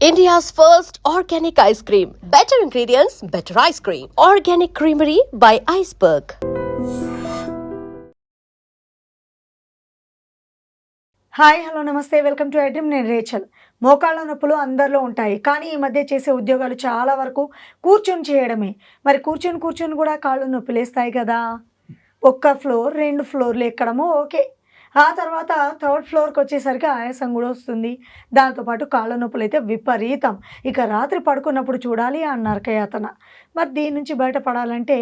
India's first organic ice cream. Better ingredients, better ice cream. Organic Creamery by Iceberg. Hi hello నమస్తే welcome to iDream. నేను Rachel. మోకాళ్ళ నొప్పులు అందరిలో ఉంటాయి, కానీ ఈ మధ్య చేసే ఉద్యోగాలు చాలా వరకు కూర్చొని చేయడమే. మరి కూర్చొని కూడా కాళ్ళు నొప్పిలేస్తాయి కదా. ఒక్క ఫ్లోర్ 2 ఫ్లోర్లు ఎక్కడమో ఓకే, ఆ తర్వాత 3rd ఫ్లోర్కి వచ్చేసరికి ఆయాసం కూడా వస్తుంది. దాంతోపాటు కాళ్ళ నొప్పులు అయితే విపరీతం. ఇక రాత్రి పడుకున్నప్పుడు చూడాలి ఆ నరకయాతన. మరి దీని నుంచి బయటపడాలంటే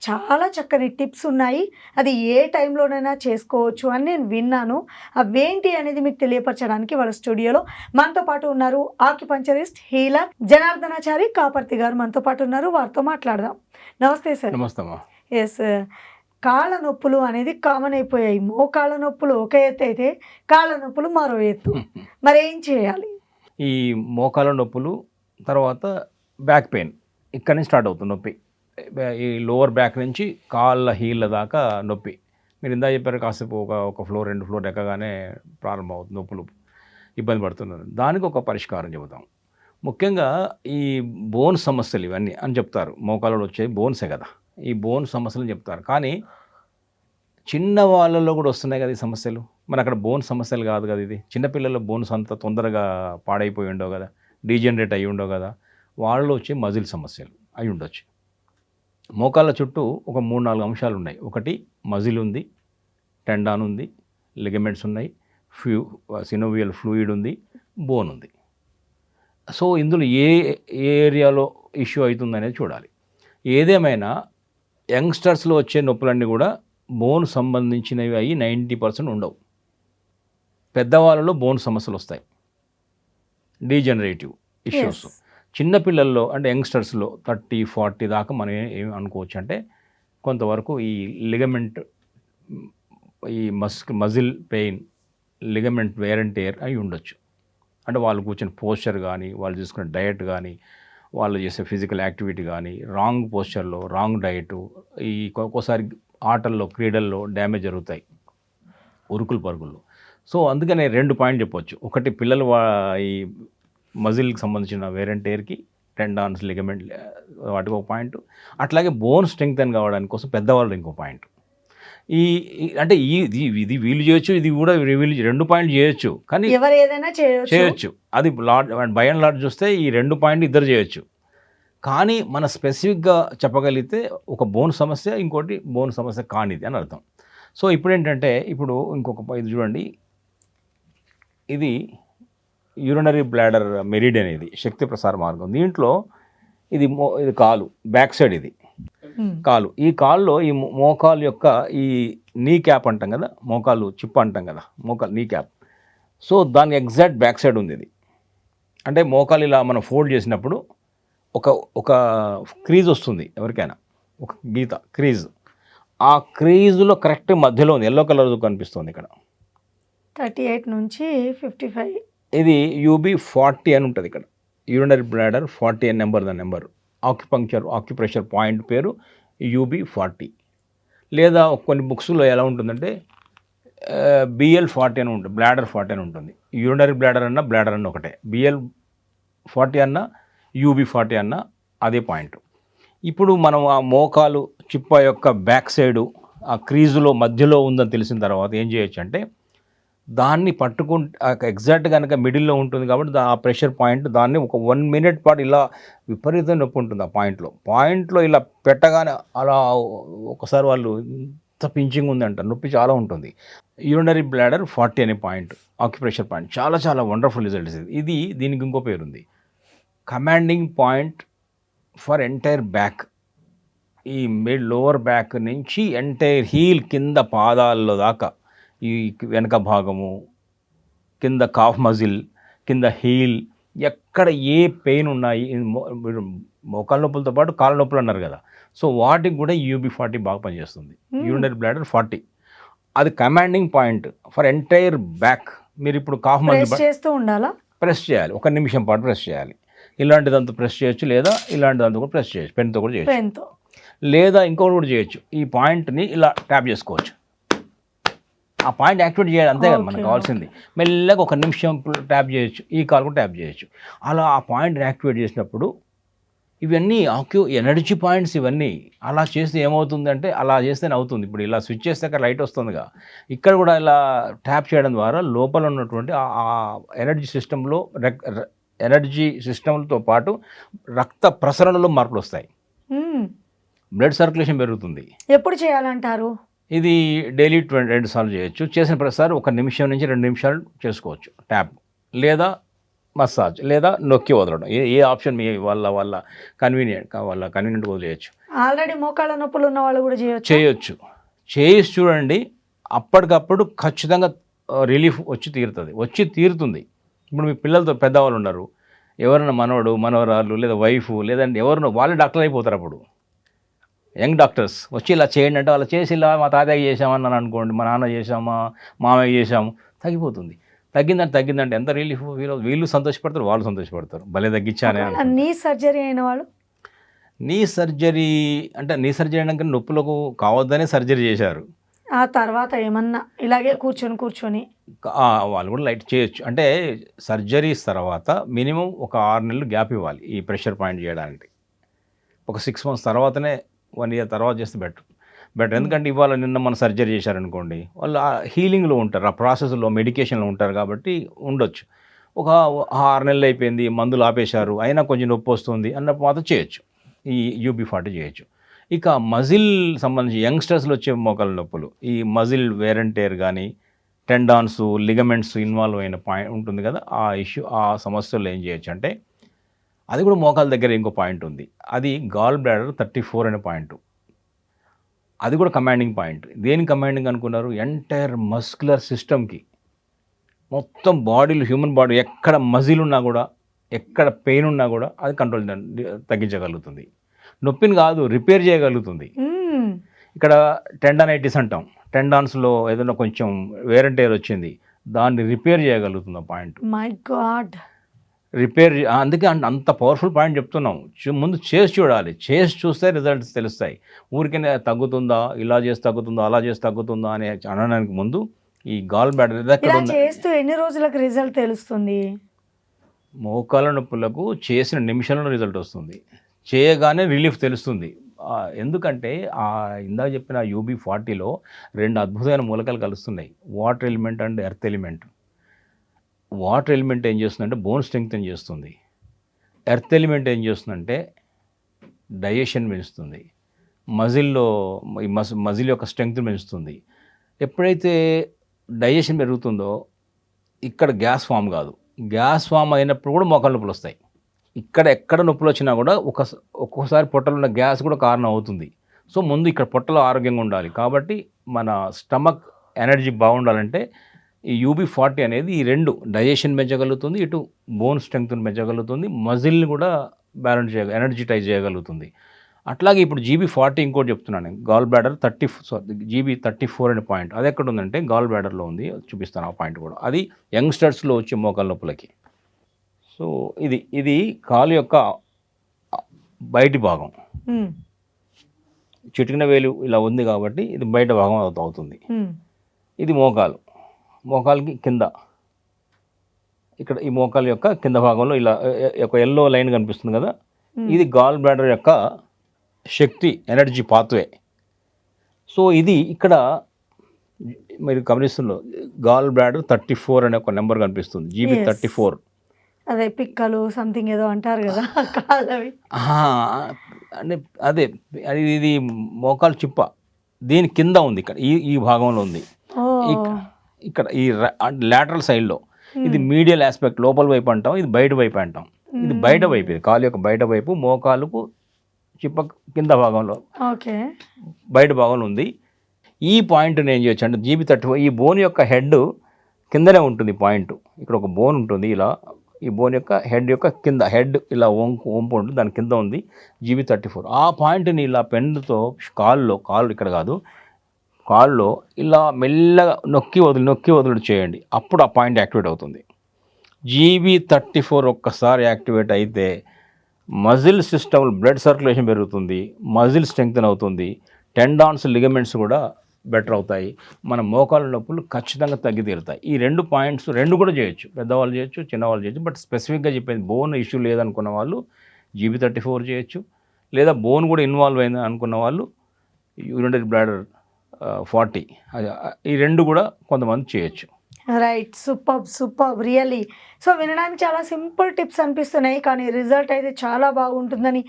చాలా చక్కని టిప్స్ ఉన్నాయి. అది ఏ టైంలోనైనా చేసుకోవచ్చు అని నేను విన్నాను. అవేంటి అనేది మీకు తెలియపరచడానికి వాళ్ళ స్టూడియోలో మనతో పాటు ఉన్నారు ఆక్యుపంచరిస్ట్, హీలర్ జనార్దనాచారి కాపర్తి గారు మనతో పాటు ఉన్నారు. వారితో మాట్లాడదాం. నమస్తే సార్. నమస్తే. ఎస్, కాళ్ళ నొప్పులు అనేది కామన్ అయిపోయాయి. మోకాళ్ళ నొప్పులు ఒక ఎత్తు అయితే కాళ్ళ నొప్పులు మరో ఎత్తు. మరి ఏం చేయాలి? ఈ మోకాళ్ళ నొప్పులు తర్వాత బ్యాక్ పెయిన్ ఇక్కడ నుంచి స్టార్ట్ అవుతుంది నొప్పి. ఈ లోవర్ బ్యాక్ నుంచి కాళ్ళ హీళ్ళ దాకా నొప్పి. మీరు ఇందా చెప్పారు కాసేపు ఒక ఫ్లోర్ 2 ఫ్లోర్ ఎక్కగానే ప్రారంభమవుతుంది నొప్పులు, ఇబ్బంది పడుతున్నారు. దానికి ఒక పరిష్కారం చెబుతాం. ముఖ్యంగా ఈ బోన్ సమస్యలు ఇవన్నీ అని చెప్తారు. మోకాళ్ళలో వచ్చే బోన్సే కదా, ఈ బోన్ సమస్యలు చెప్తారు. కానీ చిన్న వాళ్ళలో కూడా వస్తున్నాయి కదా ఈ సమస్యలు. మరి అక్కడ బోన్ సమస్యలు కాదు కదా ఇది. చిన్నపిల్లల బోన్స్ అంత తొందరగా పాడైపోయి ఉండవు కదా, డీజనరేట్ అయ్యి ఉండవు కదా. వాళ్ళలో వచ్చే మజిల్ సమస్యలు అయి ఉండొచ్చు. మోకాళ్ళ చుట్టూ ఒక 3-4 అంశాలు ఉన్నాయి. ఒకటి మజిల్ ఉంది, టెండాన్ ఉంది, లిగమెంట్స్ ఉన్నాయి, సినోవియల్ ఫ్లూయిడ్ ఉంది, బోన్ ఉంది. సో ఇందులో ఏ ఏరియాలో ఇష్యూ అవుతుంది అనేది చూడాలి. ఏదేమైనా యంగ్స్టర్స్లో వచ్చే నొప్పులన్నీ కూడా బోన్ సంబంధించినవి అయ్యి 90% ఉండవు. పెద్దవాళ్ళలో బోన్ సమస్యలు వస్తాయి, డీజనరేటివ్ ఇష్యూస్. చిన్నపిల్లల్లో అంటే యంగ్స్టర్స్లో 30-40 దాకా మనం ఏమి అనుకోవచ్చు అంటే కొంతవరకు ఈ లిగమెంట్, ఈ muscle pain, ligament wear and tear అయి ఉండొచ్చు. అంటే వాళ్ళు కూర్చొని పోస్చర్ కానీ, వాళ్ళు తీసుకునే డయట్ కానీ, వాళ్ళు చేసే ఫిజికల్ యాక్టివిటీ కానీ, రాంగ్ పోస్చర్లో రాంగ్ డయటు, ఈ ఒక్కోసారి ఆటల్లో క్రీడల్లో డ్యామేజ్ జరుగుతాయి, ఉరుకులు పరుగులు. సో అందుకనే 2 పాయింట్ చెప్పవచ్చు. ఒకటి పిల్లలు ఈ మజిల్కి సంబంధించిన వేర్ అండ్ టేర్కి, టెండాన్స్, లిగమెంట్ వాటికి ఒక పాయింట్. అట్లాగే బోన్ స్ట్రెంగ్తెన్ కావడానికి కోసం పెద్దవాళ్ళు ఇంకో పాయింట్. అంటే ఇది వీళ్ళు చేయొచ్చు, ఇది కూడా వీళ్ళు 2 పాయింట్ చేయొచ్చు. కానీ ఎవరు ఏదైనా చేయొచ్చు. అది బై అండ్ లార్జ్ చూస్తే ఈ 2 పాయింట్ ఇద్దరు చేయొచ్చు. కానీ మన స్పెసిఫిక్గా చెప్పగలిగితే ఒక బోన్ సమస్య, ఇంకోటి బోన్ సమస్య కానిది అని అర్థం. సో ఇప్పుడు ఏంటంటే ఇంకొక ఇది చూడండి. ఇది యూరినరీ బ్లాడర్ మెరిడియన్, ఇది శక్తి ప్రసార మార్గం. దీంట్లో ఇది కాలు బ్యాక్ సైడ్, ఇది కాలు. ఈ కాల్లో ఈ మోకాలు యొక్క ఈ నీ క్యాప్ అంటాం కదా, మోకాలు చిప్ప అంటాం కదా, మోకాలు నీ క్యాప్. సో దాని ఎగ్జాక్ట్ బ్యాక్ సైడ్ ఉంది ఇది. అంటే మోకాలు ఇలా మనం ఫోల్డ్ చేసినప్పుడు ఒక క్రీజ్ వస్తుంది ఎవరికైనా, ఒక గీత క్రీజ్. ఆ క్రీజులో కరెక్ట్ మధ్యలో ఉంది, ఎల్లో కలర్ కనిపిస్తుంది ఇక్కడ. 38 నుంచి 55. ఇది UB40 అని ఉంటుంది ఇక్కడ. యూరినరీ బ్లాడర్ 40 అని నెంబర్, దాని నెంబర్. ఆక్యుప్రెషర్ పాయింట్ పేరు UB40. లేదా కొన్ని బుక్స్లో ఎలా ఉంటుందంటే BL40 అని ఉంటుంది, బ్లాడర్ 40 అని ఉంటుంది. యూరినరీ బ్లాడర్ అన్న బ్లాడర్ అన్న ఒకటే. BL40 అన్న UB40 అన్న అదే పాయింట్. ఇప్పుడు మనం ఆ మోకాలు చిప్ప యొక్క బ్యాక్ సైడు ఆ క్రీజులో మధ్యలో ఉందని తెలిసిన తర్వాత ఏం చేయొచ్చు అంటే దాన్ని పట్టుకుంటే ఎగ్జాక్ట్ కనుక మిడిల్లో ఉంటుంది కాబట్టి ఆ ప్రెషర్ పాయింట్, దాన్ని ఒక 1 మినిట్ పాటు ఇలా విపరీతం నొప్పి ఉంటుంది ఆ పాయింట్లో ఇలా పెట్టగానే అలా ఒకసారి వాళ్ళు ఇంత పించింగ్ ఉంది అంటారు, నొప్పి చాలా ఉంటుంది. యూరినరీ బ్లాడర్ 40 అనే పాయింట్, ఆక్యుప్రెషర్ పాయింట్, చాలా చాలా వండర్ఫుల్ రిజల్ట్స్. దీనికి ఇంకో పేరు ఉంది, commanding point for entire back. ఈ లోవర్ బ్యాక్ నుంచి ఎంటైర్ హీల్ కింద పాదాల్లో దాకా, ఈ వెనక భాగము, కింద కాఫ్ మజిల్, కింద హీల్, ఎక్కడ ఏ పెయిన్ ఉన్నాయి, మోకాళ్ళ నొప్పులతో పాటు కాళ్ళ నొప్పులు అన్నారు కదా. సో వాటికి కూడా UB40 బాగా పనిచేస్తుంది. యూరినరీ బ్లాడర్ 40 అది commanding point for entire back. మీరు ఇప్పుడు కాఫ్ మజిల్ చేస్తూ ఉండాలా, ప్రెస్ చేయాలి, 1 నిమిషం పాటు ప్రెస్ చేయాలి. ఇలాంటిదంతా ప్రెస్ చేయొచ్చు, లేదా ఇలాంటిదంతా కూడా ప్రెస్ చేయొచ్చు, పెన్తో కూడా చేయొచ్చు, లేదా ఇంకొకటి కూడా చేయొచ్చు. ఈ పాయింట్ని ఇలా ట్యాప్ చేసుకోవచ్చు. ఆ పాయింట్ యాక్టివేట్ చేయాలి, అంతే కదా మనకు Okay, కావాల్సింది. మెల్లగా ఒక నిమిషం ట్యాప్ చేయొచ్చు, ఈ కాల్ కూడా ట్యాప్ చేయొచ్చు. అలా ఆ పాయింట్ యాక్టివేట్ చేసినప్పుడు ఇవన్నీ ఎనర్జీ పాయింట్స్ ఇవన్నీ అలా చేస్తే ఏమవుతుందంటే, అలా చేస్తేనే అవుతుంది. ఇప్పుడు ఇలా స్విచ్ చేస్తే అక్కడ లైట్ వస్తుందిగా, ఇక్కడ కూడా ఇలా ట్యాప్ చేయడం ద్వారా లోపల ఉన్నటువంటి ఆ ఎనర్జీ సిస్టంలో ఎనర్జీ సిస్టంతో పాటు రక్త ప్రసరణలో మార్పులు వస్తాయి, బ్లడ్ సర్క్యులేషన్ పెరుగుతుంది. ఎప్పుడు చేయాలంటారు? ఇది డైలీ 2 సార్లు చేయొచ్చు. చేసిన ప్రతిసారి 1 నిమిషం నుంచి 2 నిమిషాలు చేసుకోవచ్చు ట్యాప్, లేదా మసాజ్, లేదా నొక్కి వదలడం. ఏ ఆప్షన్ మీ వాళ్ళ కన్వీనియంట్ వదిలేయచ్చు. ఆల్రెడీ మోకాళ్ళ నొప్పులు ఉన్న వాళ్ళు కూడా చేయొచ్చు. చేసి చూడండి, అప్పటికప్పుడు ఖచ్చితంగా రిలీఫ్ వచ్చి తీరుతుంది. ఇప్పుడు మీ పిల్లలతో పెద్దవాళ్ళు ఉన్నారు, ఎవరైనా మనవడు మనవరాలు లేదా వైఫ్ లేదంటే ఎవరినో వాళ్ళే డాక్టర్ అయిపోతారు. అప్పుడు యంగ్ డాక్టర్స్ వచ్చి ఇలా చేయండి అంటే, అలా చేసి ఇలా మా తాతయ్య చేసామని అనుకోండి, మా నాన్న చేసామా మామయ్య చేసాము, తగ్గిందంటే ఎంత రిలీఫ్. వీళ్ళు సంతోషపడతారు, వాళ్ళు సంతోషపడతారు, భలే తగ్గించానే. నీ సర్జరీ అయిన వాళ్ళు నీ సర్జరీ అయినాక నొప్పులకు కావద్దనే సర్జరీ చేశారు. ఆ తర్వాత ఏమన్నా ఇలాగే కూర్చొని వాళ్ళు కూడా లైట్ చేయొచ్చు. అంటే సర్జరీస్ తర్వాత మినిమం ఒక 6 నెలలు గ్యాప్ ఇవ్వాలి ఈ ప్రెషర్ పాయింట్ చేయడానికి. ఒక 6 months తర్వాతనే, 1 year తర్వాత చేస్తే బెటర్. ఎందుకంటే ఇవాళ నిన్న మన సర్జరీ చేశారనుకోండి, వాళ్ళు ఆ హీలింగ్లో ఉంటారు, ఆ ప్రాసెస్లో మెడికేషన్లో ఉంటారు కాబట్టి ఉండొచ్చు. ఒక 6 నెలలు అయిపోయింది, మందులు ఆపేశారు, అయినా కొంచెం నొప్పి వస్తుంది అన్నప్పుడు మాత్రం చేయొచ్చు, ఈ UB40 చేయొచ్చు. ఇక మజిల్ సంబంధించి యంగ్స్టర్స్లో వచ్చే మోకాల నొప్పులు, ఈ మజిల్ వేర్ అండ్ టేర్ కానీ, టెండాన్స్, లిగమెంట్స్ ఇన్వాల్వ్ అయిన పాయింట్ ఉంటుంది కదా, ఆ సమస్యల్లో ఏం చేయొచ్చు అంటే, అది కూడా మోకాల దగ్గర ఇంకో పాయింట్ ఉంది, అది గాల్ బ్లాడర్ 34 అనే పాయింట్. అది కూడా కమాండింగ్ పాయింట్. దేని కమాండింగ్ అనుకున్నారు? ఎంటైర్ మస్కులర్ సిస్టమ్కి, మొత్తం బాడీలో, హ్యూమన్ బాడీ ఎక్కడ మజిల్ ఉన్నా కూడా, ఎక్కడ పెయిన్ ఉన్నా కూడా అది కంట్రోల్ తగ్గించగలుగుతుంది. నొప్పిని కాదు, రిపేర్ చేయగలుగుతుంది. ఇక్కడ టెండనైటిస్ అంటాం, టెండాన్స్లో ఏదైనా కొంచెం వేర్ అండ్ టేర్ వచ్చింది, దాన్ని రిపేర్ చేయగలుగుతుంది ఆ పాయింట్. My God, repair. అందుకే అంత పవర్ఫుల్ పాయింట్ చెప్తున్నాం. ముందు చేసి చూడాలి, చేసి చూస్తే రిజల్ట్స్ తెలుస్తాయి. ఊరికనే తగ్గుతుందా, ఇలా చేసి తగ్గుతుందా, అలా చేసి తగ్గుతుందా అని అనడానికి ముందు ఈ గాల్ బ్లాడర్ చేస్తూ ఎన్ని రోజులకు రిజల్ట్ తెలుస్తుంది? మోకాల నొప్పులకు చేసిన నిమిషంలో రిజల్ట్ వస్తుంది, చేయగానే రిలీఫ్ తెలుస్తుంది. ఎందుకంటే ఇందాక చెప్పిన UB40లో 2 అద్భుతమైన మూలకాలు కలుస్తున్నాయి, water element and earth element. Water element ఏం చేస్తుందంటే బోన్ స్ట్రెంగ్త్ చేస్తుంది, ఎర్త్ ఎలిమెంట్ ఏం చేస్తుందంటే డైజెషన్ పెంచుతుంది, మజిల్ యొక్క స్ట్రెంగ్త్ పెంచుతుంది. ఎప్పుడైతే డైజెషన్ పెరుగుతుందో ఇక్కడ గ్యాస్ ఫామ్ కాదు, గ్యాస్ ఫామ్ అయినప్పుడు కూడా మోకాళ్ళ నొప్పులు వస్తాయి. ఎక్కడ నొప్పులు వచ్చినా కూడా ఒక్కొక్కసారి పొట్టలో ఉన్న గ్యాస్ కూడా కారణం అవుతుంది. సో ముందు ఇక్కడ పొట్టలో ఆరోగ్యంగా ఉండాలి. కాబట్టి మన స్టమక్ ఎనర్జీ బాగుండాలంటే ఈ UB40 అనేది ఈ 2 డైజెషన్ పెంచగలుగుతుంది, ఇటు బోన్ స్ట్రెంగ్త్ని పెంచగలుగుతుంది, మజిల్ని కూడా బ్యాలెన్స్ ఎనర్జిటైజ్ చేయగలుగుతుంది. అట్లాగే ఇప్పుడు GB40 ఇంకోటి చెప్తున్నాను, గాల్ బ్లాడర్ GB34 అనే పాయింట్. అది ఎక్కడ ఉందంటే గాల్ బ్లాడర్లో ఉంది, చూపిస్తాను ఆ పాయింట్ కూడా. అది యంగ్స్టర్స్లో వచ్చే మోకాల నొప్పులకి. సో ఇది కాలు యొక్క బయటి భాగం, చిటికిన వేలు ఇలా ఉంది కాబట్టి ఇది బయట భాగం అవుతుంది. ఇది మోకాలుకి కింద, ఇక్కడ ఈ మోకాలు యొక్క కింద భాగంలో ఇలా ఒక ఎల్లో లైన్ కనిపిస్తుంది కదా, ఇది గాల్ బ్లాడర్ యొక్క శక్తి ఎనర్జీ పాత్వే. సో ఇది ఇక్కడ మీరు గమనిస్తున్నారు, గాల్ బ్లాడర్ 34 అనే ఒక నెంబర్ కనిపిస్తుంది, GB34. అదే పిక్కలు సంథింగ్ ఏదో అంటారు కదా కాళ్ళవి. అంటే అదే ఇది మోకాలు చిప్ప, దీని కింద ఉంది, ఇక్కడ ఈ భాగంలో ఉంది. ఇక్కడ ఈ లాటరల్ సైడ్లో ఇది మీడియల్ ఆస్పెక్ట్, లోపల వైపు అంటాం, ఇది బయట వైపు అంటాం. ఇది బయట వైపు, ఇది కాలు యొక్క బయట వైపు, మోకాలుకు చిప్ప కింద భాగంలో బయట భాగంలో ఉంది. ఈ పాయింట్ని ఏం చేయొచ్చు అంటే GB34, ఈ బోన్ యొక్క హెడ్ కిందనే ఉంటుంది పాయింట్. ఇక్కడ ఒక బోన్ ఉంటుంది ఇలా, ఈ బోన్ యొక్క కింద హెడ్ ఇలా వంపు ఉంటుంది, దాని కింద ఉంది GB34. ఆ పాయింట్ని ఇలా పెన్నుతో కాళ్ళు ఇక్కడ కాదు, కాల్లో ఇలా మెల్లగా నొక్కి వదులు చేయండి, అప్పుడు ఆ పాయింట్ యాక్టివేట్ అవుతుంది. GB34 ఒక్కసారి యాక్టివేట్ అయితే మజిల్ సిస్టమ్ బ్లడ్ సర్క్యులేషన్ పెరుగుతుంది, మజిల్ స్ట్రెంగ్తన్ అవుతుంది, టెండాన్స్ లిగమెంట్స్ కూడా బెటర్ అవుతాయి, మన మోకాలు నొప్పులు ఖచ్చితంగా తగ్గి తీరుతాయి. ఈ 2 పాయింట్స్ 2 కూడా చేయొచ్చు, పెద్దవాళ్ళు చేయొచ్చు, చిన్నవాళ్ళు చేయొచ్చు. బట్ స్పెసిఫిక్గా చెప్పేది బోన్ ఇష్యూ లేదనుకున్న వాళ్ళు GB34 చేయొచ్చు, లేదా బోన్ కూడా ఇన్వాల్వ్ అయింది అనుకున్న వాళ్ళు యూరినరీ బ్లాడర్ 40, ఈ 2 కూడా కొంతమంది చేయొచ్చు. Right, super really. సో వినడానికి చాలా సింపుల్ టిప్స్ అనిపిస్తున్నాయి, కానీ రిజల్ట్ అయితే చాలా బాగుంటుందని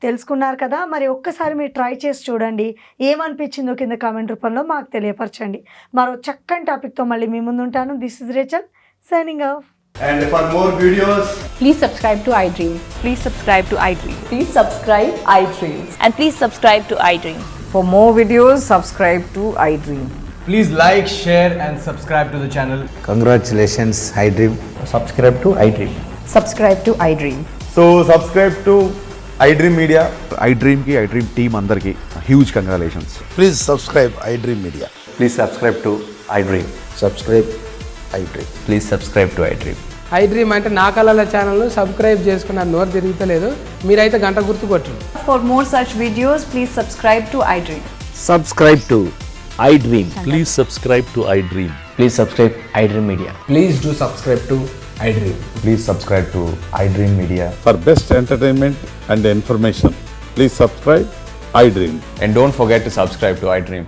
తెలుసుకున్నారు కదా. మరి ఒక్కసారి మీరు ట్రై చేసి చూడండి, ఏమనిపించిందో కింద కామెంట్ రూపంలో మాకు తెలియపరచండి. మరో చక్కని టాపిక్తో మళ్ళీ మీ ముందు ఉంటాను. This is Rachel signing off. And for more videos, Please subscribe to iDream. Please subscribe to iDream. Please subscribe iDream. And please subscribe to iDream. For more videos, subscribe to iDream. please like, share and subscribe to the channel. Congratulations, iDream. Subscribe to iDream. Subscribe to iDream. So subscribe to iDream Media. iDream की iDream team अंदर की huge congratulations. Please subscribe iDream Media. Please subscribe to iDream. Subscribe iDream. Please subscribe to iDream. iDream అంటే నా కళల ఛానల్ను subscribe చేసుకున్న నోరు తిరుగుతలేదు, మీరైతే గంట గుర్తు కొట్టండి. For more such videos, please subscribe to iDream. Subscribe to iDream. Please subscribe to iDream. Please subscribe iDream Media. Please do subscribe to iDream. Please subscribe to iDream Media. For best entertainment and information, please subscribe iDream. And don't forget to subscribe to iDream.